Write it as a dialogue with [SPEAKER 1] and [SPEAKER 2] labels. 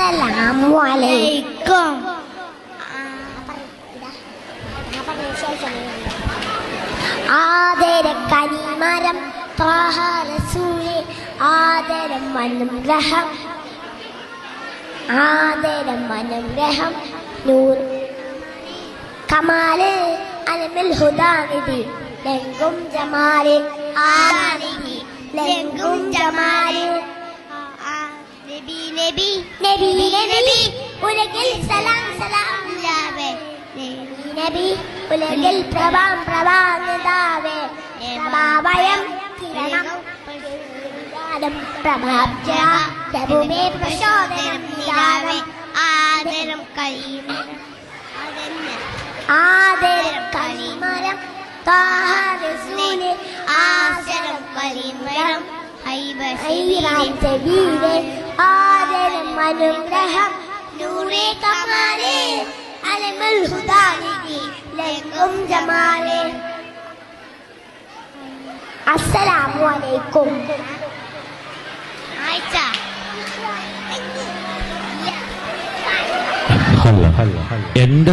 [SPEAKER 1] അസ്സലാമു അലൈക്കും. ആദര കനിമരം ത്വാഹ റസൂലേ ആദരം അനുഗ്രഹം ആദരം അനുഗ്രഹം നൂർ കമാല് അലമിൽ ഹുദാനിധി ലംഘും ജമാല് ആനിധി ലംഘും ജമാല് നബി നബി നബി നബി ഉലകിൽ സലാം സലാം ഇല്ലാവേ നബി നബി ഉലകിൽ പ്രഭാം പ്രഭാനിതാവേ പ്രഭാവയം കിരണം പ്രഭാബ്ജ പ്രഭുമേ പ്രചോദനം നിലാവേ ആദരം കലിമരം ആദരം കലിമരം ത്വാഹ റസൂലേ ആദരം കലിമരം ഹൈറാം സബീലേ ആദരം അനുഗ്രഹം നൂറേ കമാലേ അലമുൽ ഹുദാനിധി ലംഘും ജമാലേ. അസ്സലാമു അലൈക്കും.
[SPEAKER 2] എന്റെ